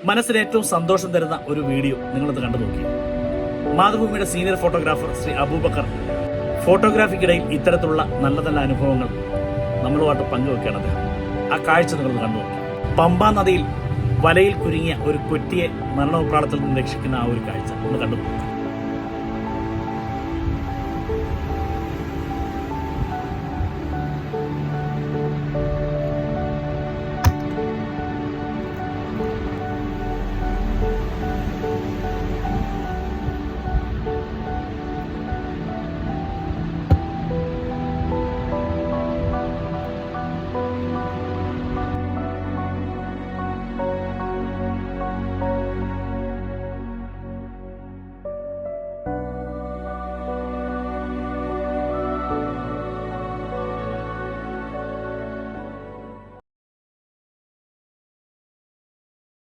മനസ്സിന് ഏറ്റവും സന്തോഷം തരുന്ന ഒരു വീഡിയോ നിങ്ങളത് കണ്ടു നോക്കി. മാതൃഭൂമിയുടെ സീനിയർ ഫോട്ടോഗ്രാഫർ ശ്രീ അബൂബക്കർ ഫോട്ടോഗ്രാഫിക്കിടയിൽ ഇത്തരത്തിലുള്ള നല്ല നല്ല അനുഭവങ്ങൾ നമ്മളുമായിട്ട് പങ്കുവെക്കുകയാണ് അദ്ദേഹം. ആ കാഴ്ച നിങ്ങളത് കണ്ടു നോക്കി. പമ്പാ നദിയിൽ വലയിൽ കുരുങ്ങിയ ഒരു കൊറ്റിയെ മരണോപ്രാളത്തിൽ നിന്ന് രക്ഷിക്കുന്ന ആ ഒരു കാഴ്ച ഒന്ന് കണ്ടു നോക്കി.